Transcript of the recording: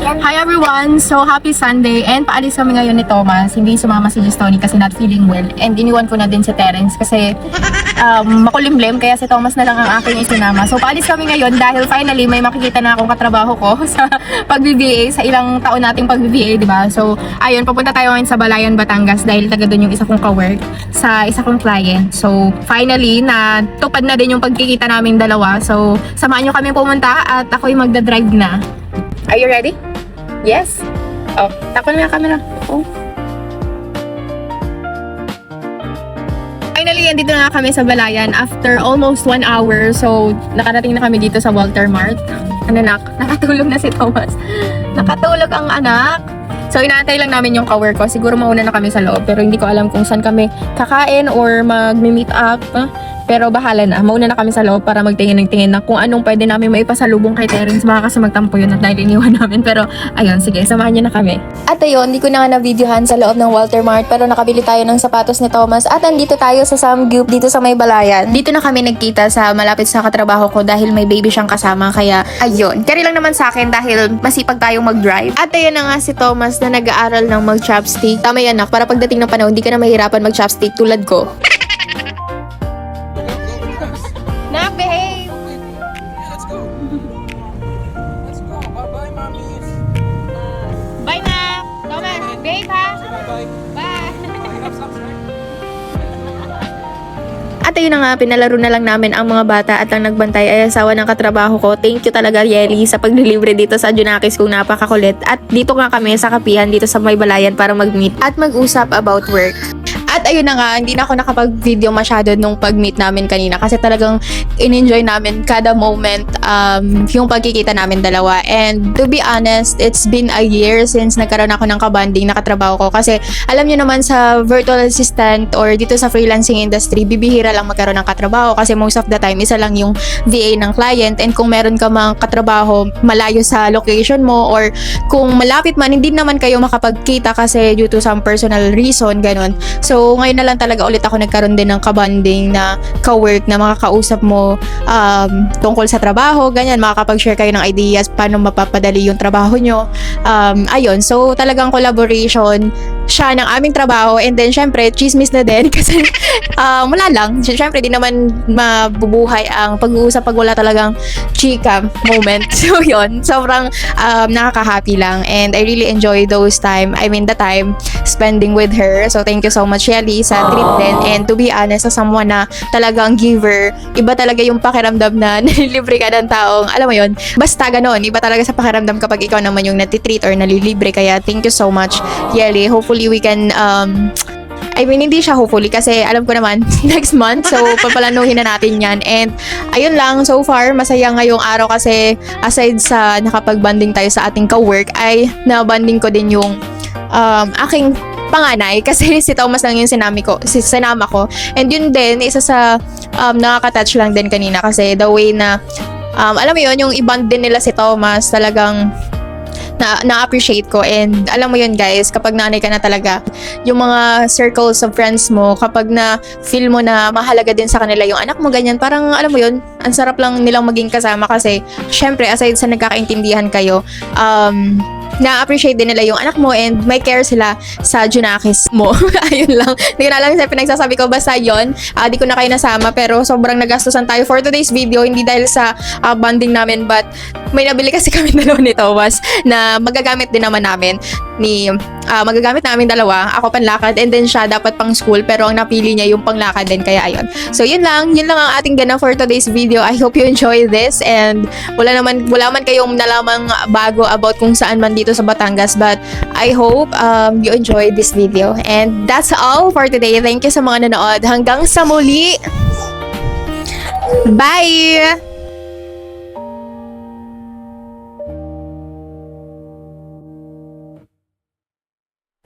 Hi everyone! So, happy Sunday and paalis kami ngayon ni Thomas. Hindi sumama si Justoni kasi not feeling well. And iniwan ko na din si Terence kasi makulimlim kaya si Thomas na lang ang aking isinama. So, paalis kami ngayon dahil finally may makikita na akong katrabaho ko sa pag-BBA, sa ilang taon nating pag-BBA, di ba? So, ayun, papunta tayo ngayon sa Balayan, Batangas dahil taga doon yung isa kong ka-work sa isa kong client. So, finally, na tupad na din yung pagkikita naming dalawa. So, samahan nyo kami pumunta at ako'y magdadrive na. Are you ready? Yes? Oh, takpan na yung camera. Oh. Finally, andito na kami sa Balayan after almost 1 hour. So, nakarating na kami dito sa Walter Mart. Ano nak? Nakatulog na si Thomas. Nakatulog ang anak. So, inaantay lang namin yung ka-work ko. Siguro mauna na kami sa loob. Pero hindi ko alam kung saan kami kakain or mag-meet up. Pero bahala na. Mauna na kami sa loob para magtingin ng tingin na kung anong pwede namin maipasalubong kay Terence. Baka kasi magtampo yun at dahil iniwan namin. Pero ayun, sige, samahan niyo na kami. At ayun, hindi ko na nga na-videohan sa loob ng Walter Mart. Pero nakabili tayo ng sapatos ni Thomas. At andito tayo sa Samgyup dito sa may Balayan. Dito na kami nagkita sa malapit sa katrabaho ko dahil may baby siyang kasama. Kaya ayun, carry lang naman sa akin dahil masipag tayong mag-drive. At ayun na nga si Thomas na nag-aaral ng mag-chopstick. Tama yan nak, para pagdating ng panahon, hindi ka na mahirapan mag-chopstick tulad ko. Nak, behave! Let's go. Let's go. Bye-bye, mommies. Bye, Nak! Thomas, behave ha! Bye-bye. Bye! You have socks, right? At ayun na nga, pinalaro na lang namin ang mga bata at ang nagbantay ay asawa ng katrabaho ko. Thank you talaga, Yeli, sa paglilibre dito sa Junakis kung napakakulit. At dito nga kami sa kapihan dito sa may Balayan para mag-meet at mag-usap about work. At ayun na nga, hindi na ako nakapag-video masyado nung pag-meet namin kanina kasi talagang in-enjoy namin kada moment yung pagkikita namin dalawa. And to be honest, it's been a year since nagkaroon ako ng kabanding na katrabaho ko kasi alam nyo naman sa virtual assistant or dito sa freelancing industry, bibihira lang magkaroon ng katrabaho kasi most of the time isa lang yung VA ng client, and kung meron ka mang katrabaho malayo sa location mo or kung malapit man, hindi naman kayo makapagkita kasi due to some personal reason, ganun. So, ngayon na lang talaga ulit ako nagkaroon din ng kabanding na ka-work na makakausap mo tungkol sa trabaho, ganyan, makakapag-share kayo ng ideas paano mapapadali yung trabaho nyo. Ayun, so talagang collaboration siya ng aming trabaho, and then syempre, chismis na din kasi wala lang. Syempre, di naman mabubuhay ang pag-uusap pag wala talagang chika moment. So, yun, sobrang nakaka-happy lang, and I really enjoy those time. I mean, the time spending with her. So, thank you so much, Shelly, sa treat din. And to be honest, sa someone na talagang giver, iba talaga yung pakiramdam na nalilibre ka ng taong, alam mo yun, basta ganon, iba talaga sa pakiramdam kapag ikaw naman yung natitreat or nalilibre. Kaya thank you so much, Yeli. Hopefully we can I mean, hindi siya hopefully kasi alam ko naman next month, so papalanuhin na natin yan. And ayun lang, so far masaya ngayong araw kasi aside sa nakapag-banding tayo sa ating ka-work, ay na-banding ko din yung aking panganay kasi si Thomas lang yung sinama ko. And yun din, isa sa nakaka-touch lang din kanina kasi the way na alam mo yun, yung i-bond din nila si Thomas, talagang na-appreciate ko. And alam mo yun guys, kapag nanay ka na talaga, yung mga circles of friends mo, kapag na feel mo na mahalaga din sa kanila yung anak mo, ganyan, parang alam mo yun, ang sarap lang nilang maging kasama kasi syempre aside sa nagkakaintindihan kayo, na-appreciate din nila yung anak mo and may care sila sa Junakis mo. Ayun lang. Hindi ko na alam sa pinagsasabi ko. Basta yun. Di ko na kayo nasama pero sobrang nagastusan tayo for today's video. Hindi dahil sa bonding namin, but may nabili kasi kami dalawa ni Thomas na magagamit din naman namin magagamit namin dalawa. Ako panlakad and then siya dapat pang school, pero ang napili niya yung panglakad din, kaya ayun. So yun lang ang ating ganap for today's video. I hope you enjoy this, and wala man kayong nalamang bago about kung saan man dito sa Batangas, but I hope you enjoy this video. And that's all for today. Thank you sa mga nanood. Hanggang sa muli. Bye!